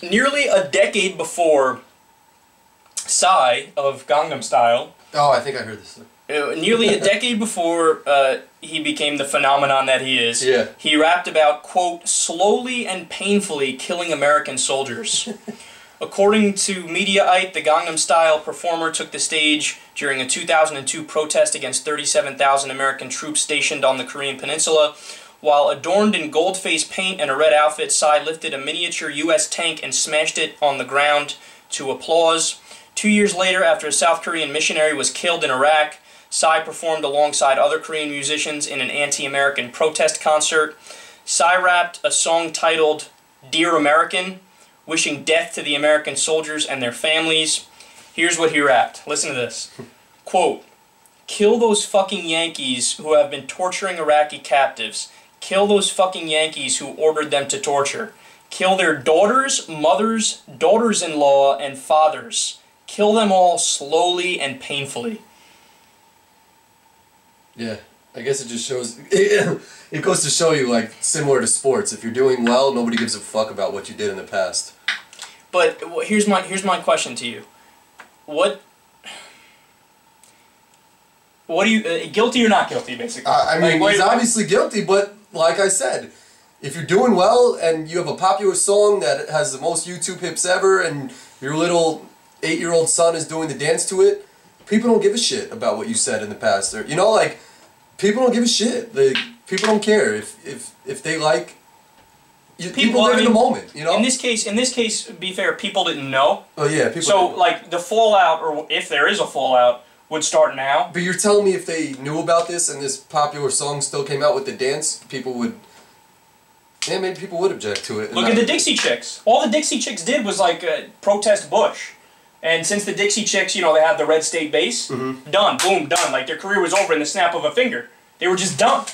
Nearly a decade before Psy of Gangnam Style. Oh, I think I heard this. Nearly a decade before he became the phenomenon that he is, he rapped about, quote, slowly and painfully killing American soldiers. According to Mediaite, the Gangnam Style performer took the stage during a 2002 protest against 37,000 American troops stationed on the Korean Peninsula. While adorned in gold-face paint and a red outfit, Psy lifted a miniature U.S. tank and smashed it on the ground to applause. 2 years later, after a South Korean missionary was killed in Iraq, Psy performed alongside other Korean musicians in an anti-American protest concert. Psy rapped a song titled Dear American, wishing death to the American soldiers and their families. Here's what he rapped. Listen to this. Quote, kill those fucking Yankees who have been torturing Iraqi captives. Kill those fucking Yankees who ordered them to torture. Kill their daughters, mothers, daughters-in-law, and fathers. Kill them all slowly and painfully. Yeah, I guess it just shows, it goes to show you, like, similar to sports, if you're doing well, nobody gives a fuck about what you did in the past. But here's my question to you. What are you, guilty or not guilty, basically? I mean, he's obviously guilty, but like I said, if you're doing well and you have a popular song that has the most YouTube hits ever and your little 8-year-old son is doing the dance to it, people don't give a shit about what you said in the past. Or, you know, like, people don't give a shit. People don't care if they like. People live in the moment, you know. In this case, to be fair, people didn't know. Oh yeah, people. So like the fallout, or if there is a fallout, would start now. But you're telling me if they knew about this and this popular song still came out with the dance, people would. Yeah, maybe people would object to it. Look at the Dixie Chicks. All the Dixie Chicks did was like protest Bush. And since the Dixie Chicks, you know, they had the red state base, done, boom, done. Like, their career was over in the snap of a finger. They were just done.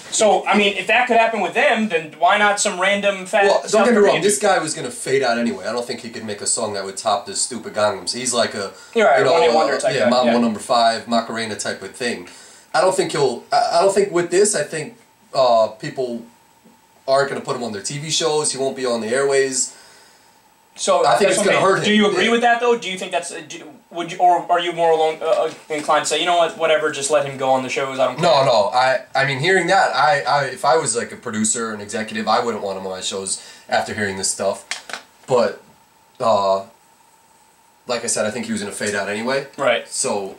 So, I mean, if that could happen with them, then why not some random fat Well, don't get me wrong, this dude? guy was going to fade out anyway. I don't think he could make a song that would top this stupid Gangnam. He's like a, right, you know, one-hit wonder type guy. Mambo number 5, Macarena type of thing. I don't think with this, I think people aren't going to put him on their TV shows. He won't be on the airways. So I think it's going to hurt him. Do you agree with that, though? Do you think that's... or are you more inclined to say, you know what, whatever, just let him go on the shows, I don't care? No. I mean, hearing that, if I was like a producer, an executive, I wouldn't want him on my shows after hearing this stuff. But, like I said, I think he was going to fade out anyway. Right. So,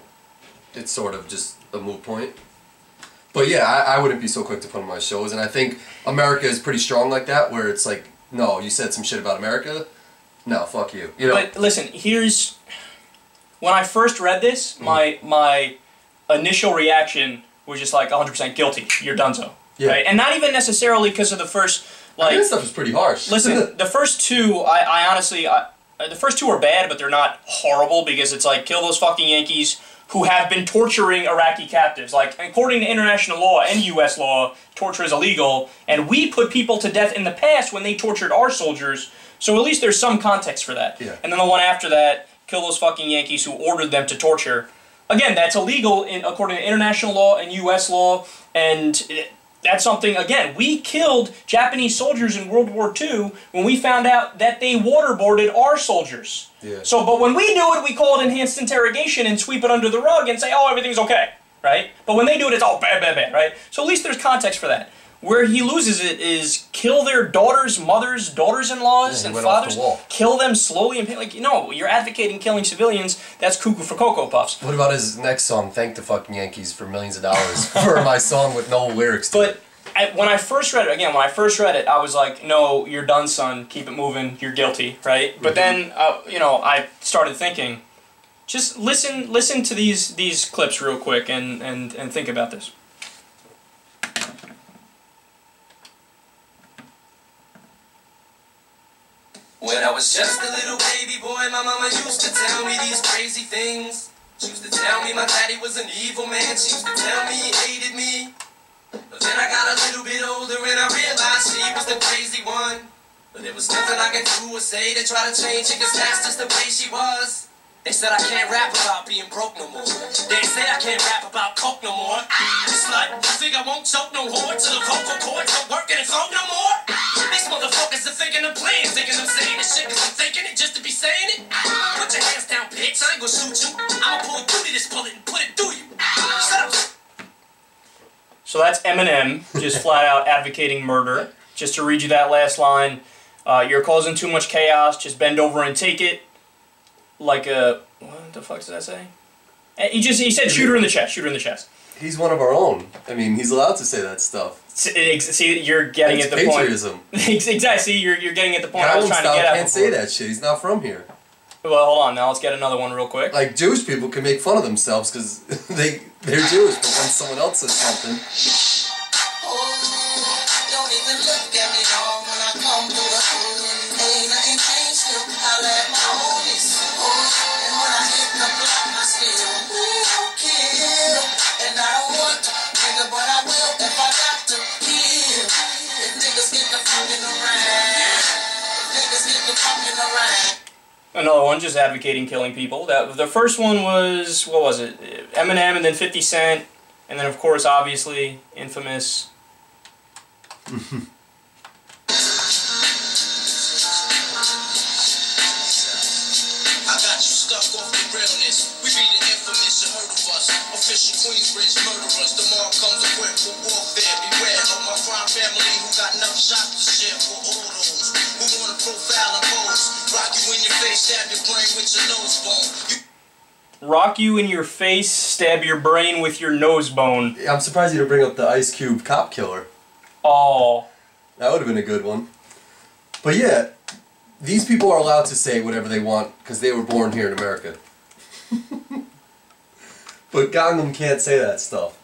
it's sort of just a moot point. But yeah, I wouldn't be so quick to put him on my shows. And I think America is pretty strong like that, where it's like, no, you said some shit about America? No, fuck you. You know? But listen, when I first read this, my initial reaction was just like 100% guilty. You're donezo. Yeah. Right? And not even necessarily because of the first, like... I mean, this stuff is pretty harsh. Listen, the first two, I honestly... the first two are bad, but they're not horrible because it's like, kill those fucking Yankees who have been torturing Iraqi captives. Like, according to international law and U.S. law, torture is illegal, and we put people to death in the past when they tortured our soldiers, so at least there's some context for that. Yeah. And then the one after that, kill those fucking Yankees who ordered them to torture. Again, that's illegal according to international law and U.S. law, and that's something, again, we killed Japanese soldiers in World War II when we found out that they waterboarded our soldiers. Yeah. So, but when we do it, we call it enhanced interrogation and sweep it under the rug and say, oh, everything's okay, right? But when they do it, it's all bad, bad, bad, right? So at least there's context for that. Where he loses it is kill their daughters, mothers, daughters-in-laws, and fathers. Kill them slowly and like, you know, you're advocating killing civilians. That's cuckoo for Cocoa Puffs. What about his next song, Thank the Fucking Yankees for Millions of Dollars for my song with no lyrics to it? When I first read it, I was like, no, you're done, son. Keep it moving. You're guilty, right? But then, you know, I started thinking, just listen to these clips real quick and think about this. When I was just a little baby boy, my mama used to tell me these crazy things. She used to tell me my daddy was an evil man. She used to tell me he hated me. But then I got a little bit older and I realized she was the crazy one. But there was nothing I could do or say to try to change it, cause that's just the way she was. They said I can't rap about being broke no more. They say I can't rap about coke no more. Slut, you think I won't choke no whore till the vocal cords don't work and it's on no more? These motherfuckers are thinking of playing, thinking of saying this shit. never suit you. I'ma pull through to this bullet and put it through you. Shut up. So that's Eminem, just flat out advocating murder. Just to read you that last line, you're causing too much chaos, just bend over and take it. Like a, what the fuck does that say? He said shoot her in the chest, shoot her in the chest. He's one of our own. I mean, he's allowed to say that stuff. See, you're getting at the patriotism. Point. Exactly, see, you're getting at the point I was trying to get at can't say that shit, he's not from here. Well, hold on, now let's get another one real quick. Like, Jewish people can make fun of themselves because they're Jewish, but when someone else says something... Don't even look at me wrong when I come through the hood. Ain't nothing changed still, I let my homies. And when I hit the block, I still will kill. And I don't want to, nigga, but I will if I got to kill. If niggas get the fucking around. If niggas get the fucking around. Another one, just advocating killing people. The first one was, what was it? Eminem, and then 50 Cent, and then of course, obviously, infamous. I got you stuck off the realness. We be the infamous, you heard of us. Official Queensbridge murderers. The mark comes equipped for warfare. Beware of my crime family who got enough shots to share for all those who wanna profile and pose. Rock you in your face, stab your brain with your nose bone. Rock you in your face, stab your brain with your nose bone. I'm surprised you didn't bring up the Ice Cube cop killer. Oh. That would have been a good one. But yeah, these people are allowed to say whatever they want because they were born here in America. But Gangnam can't say that stuff.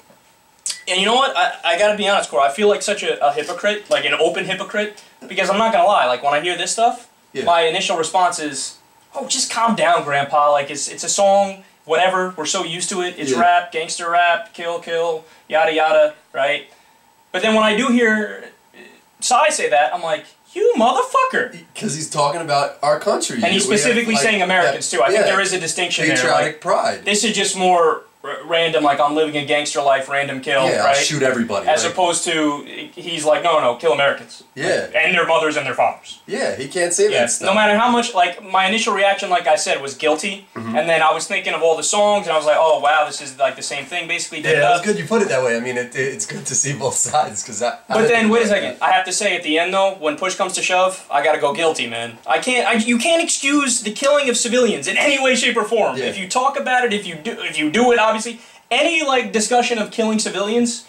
And you know what? I gotta be honest, Cor. I feel like such a hypocrite, like an open hypocrite, because I'm not gonna lie, like when I hear this stuff, my initial response is, oh, just calm down, Grandpa. Like, it's a song, whatever, we're so used to it. It's rap, gangster rap, kill, yada yada, right? But then when I do hear Psy say that, I'm like, you motherfucker! Because he's talking about our country. And he's specifically saying Americans, too. I think there is a distinction there. Patriotic pride. This is just more random, like I'm living a gangster life, random kill, right? I'll shoot everybody. As opposed to, he's like, no, kill Americans. Yeah. And their mothers and their fathers. Yeah, he can't say that stuff. No matter how much, like, my initial reaction, like I said, was guilty. And then I was thinking of all the songs, and I was like, oh, wow, this is like the same thing, basically. Yeah, that was good you put it that way. I mean, it's good to see both sides, because But then, wait a second. I have to say, at the end, though, when push comes to shove, I gotta go guilty, man. You can't excuse the killing of civilians in any way, shape, or form. Yeah. If you talk about it, if you do it, obviously, any, like, discussion of killing civilians,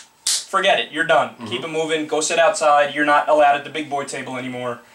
forget it. You're done. Keep it moving. Go sit outside. You're not allowed at the big boy table anymore.